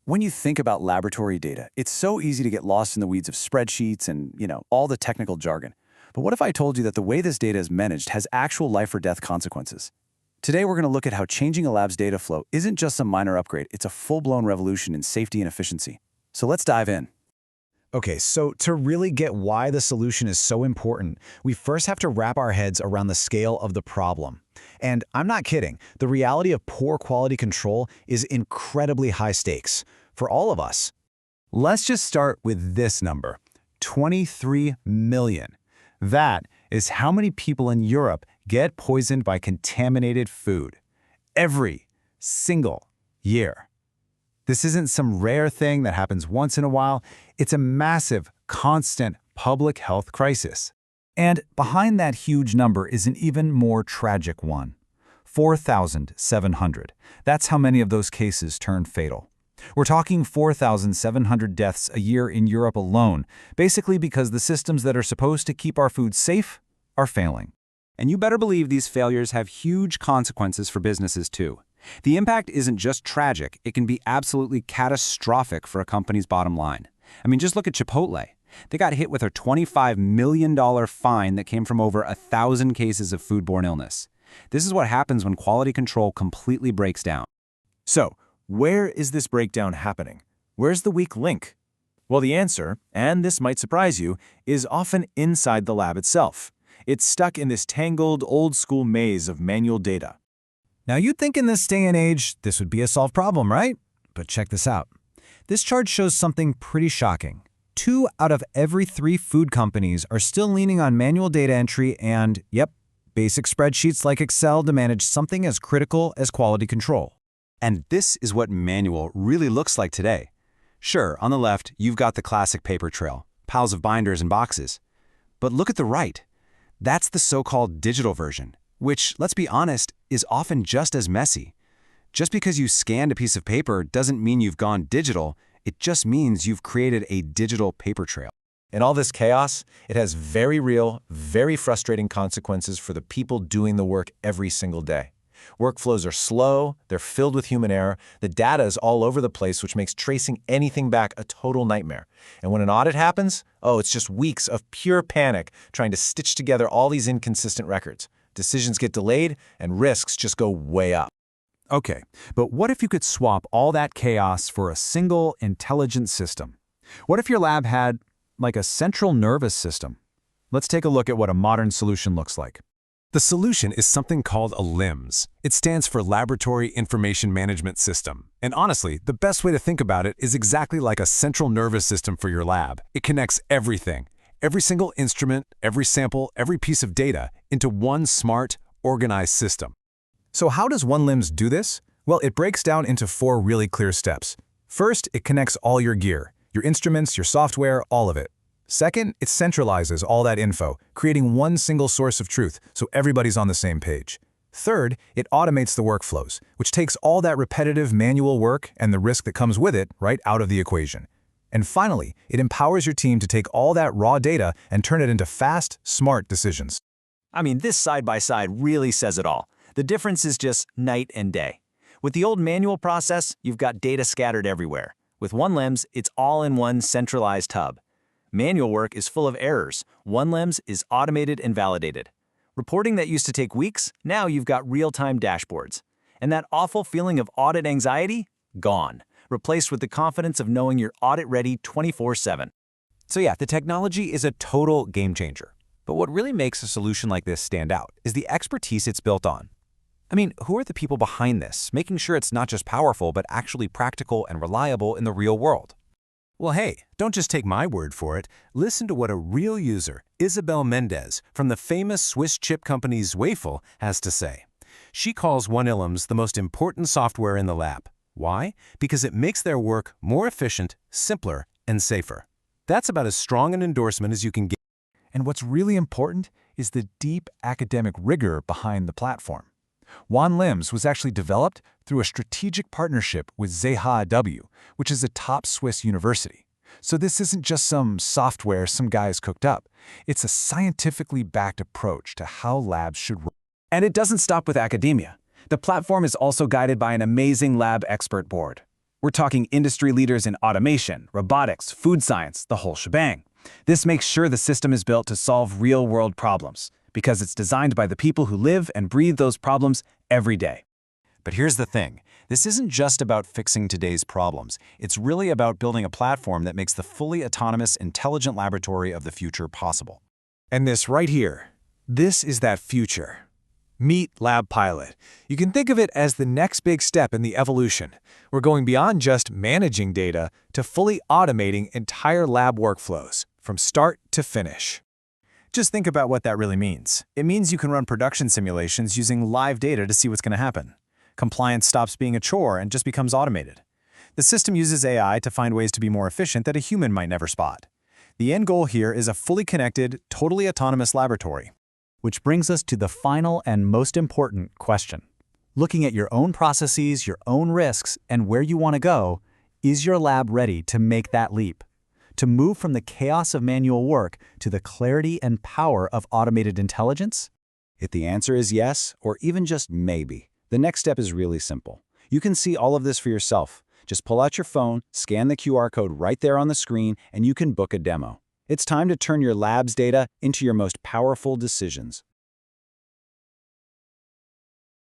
When you think about laboratory data, it's so easy to get lost in the weeds of spreadsheets and, all the technical jargon. But what if I told you that the way this data is managed has actual life or death consequences? Today, we're going to look at how changing a lab's data flow isn't just a minor upgrade, it's a full-blown revolution in safety and efficiency. So let's dive in. Okay, so to really get why the solution is so important, we first have to wrap our heads around the scale of the problem. And I'm not kidding, the reality of poor quality control is incredibly high stakes for all of us. Let's just start with this number, 23 million. That is how many people in Europe get poisoned by contaminated food every single year. This isn't some rare thing that happens once in a while. It's a massive, constant public health crisis. And behind that huge number is an even more tragic one. 4,700. That's how many of those cases turn fatal. We're talking 4,700 deaths a year in Europe alone, basically because the systems that are supposed to keep our food safe are failing. And you better believe these failures have huge consequences for businesses too. The impact isn't just tragic, it can be absolutely catastrophic for a company's bottom line. I mean, just look at Chipotle. They got hit with a $25 million fine that came from over 1,000 cases of foodborne illness. This is what happens when quality control completely breaks down. So, where is this breakdown happening? Where's the weak link? Well, the answer, and this might surprise you, is often inside the lab itself. It's stuck in this tangled, old-school maze of manual data. Now you'd think in this day and age, this would be a solved problem, right? But check this out. This chart shows something pretty shocking. 2 out of every 3 food companies are still leaning on manual data entry and, basic spreadsheets like Excel to manage something as critical as quality control. And this is what manual really looks like today. Sure, on the left, you've got the classic paper trail, piles of binders and boxes. But look at the right. That's the so-called digital version, which, let's be honest, is often just as messy. Just because you scanned a piece of paper doesn't mean you've gone digital, it just means you've created a digital paper trail. In all this chaos, it has very real, very frustrating consequences for the people doing the work every single day. Workflows are slow, they're filled with human error, the data is all over the place, which makes tracing anything back a total nightmare. And when an audit happens, it's just weeks of pure panic trying to stitch together all these inconsistent records. Decisions get delayed, and risks just go way up. Okay, but what if you could swap all that chaos for a single, intelligent system? What if your lab had, like, a central nervous system? Let's take a look at what a modern solution looks like. The solution is something called a LIMS. It stands for Laboratory Information Management System. And honestly, the best way to think about it is exactly like a central nervous system for your lab. It connects everything, every single instrument, every sample, every piece of data, into one smart, organized system. So how does one LIMS do this? Well, it breaks down into 4 really clear steps. First, it connects all your gear, your instruments, your software, all of it. Second, it centralizes all that info, creating one single source of truth so everybody's on the same page. Third, it automates the workflows, which takes all that repetitive manual work and the risk that comes with it right out of the equation. And finally, it empowers your team to take all that raw data and turn it into fast, smart decisions. I mean, this side-by-side really says it all. The difference is just night and day. With the old manual process, you've got data scattered everywhere. With one LIMS, it's all in one centralized hub. Manual work is full of errors. One LIMS is automated and validated. Reporting that used to take weeks, now you've got real-time dashboards. And that awful feeling of audit anxiety? Gone. Replaced with the confidence of knowing you're audit-ready 24/7. So yeah, the technology is a total game changer. But what really makes a solution like this stand out is the expertise it's built on. I mean, who are the people behind this, making sure it's not just powerful, but actually practical and reliable in the real world? Well, hey, don't just take my word for it. Listen to what a real user, Isabel Mendez, from the famous Swiss chip company Zweifel, has to say. She calls OneILMS the most important software in the lab. Why? Because it makes their work more efficient, simpler, and safer. That's about as strong an endorsement as you can get. And what's really important is the deep academic rigor behind the platform. OneLIMS was actually developed through a strategic partnership with ZHAW, which is a top Swiss university. So this isn't just some software some guys cooked up. It's a scientifically backed approach to how labs should run. And it doesn't stop with academia. The platform is also guided by an amazing lab expert board. We're talking industry leaders in automation, robotics, food science, the whole shebang. This makes sure the system is built to solve real-world problems, because it's designed by the people who live and breathe those problems every day. But here's the thing. This isn't just about fixing today's problems. It's really about building a platform that makes the fully autonomous, intelligent laboratory of the future possible. And this right here, this is that future. Meet Lab Pilot. You can think of it as the next big step in the evolution. We're going beyond just managing data to fully automating entire lab workflows, from start to finish. Just think about what that really means. It means you can run production simulations using live data to see what's going to happen. Compliance stops being a chore and just becomes automated. The system uses AI to find ways to be more efficient that a human might never spot. The end goal here is a fully connected, totally autonomous laboratory. Which brings us to the final and most important question. Looking at your own processes, your own risks, and where you want to go, is your lab ready to make that leap? To move from the chaos of manual work to the clarity and power of automated intelligence? If the answer is yes, or even just maybe, the next step is really simple. You can see all of this for yourself. Just pull out your phone, scan the QR code right there on the screen, and you can book a demo. It's time to turn your lab's data into your most powerful decisions.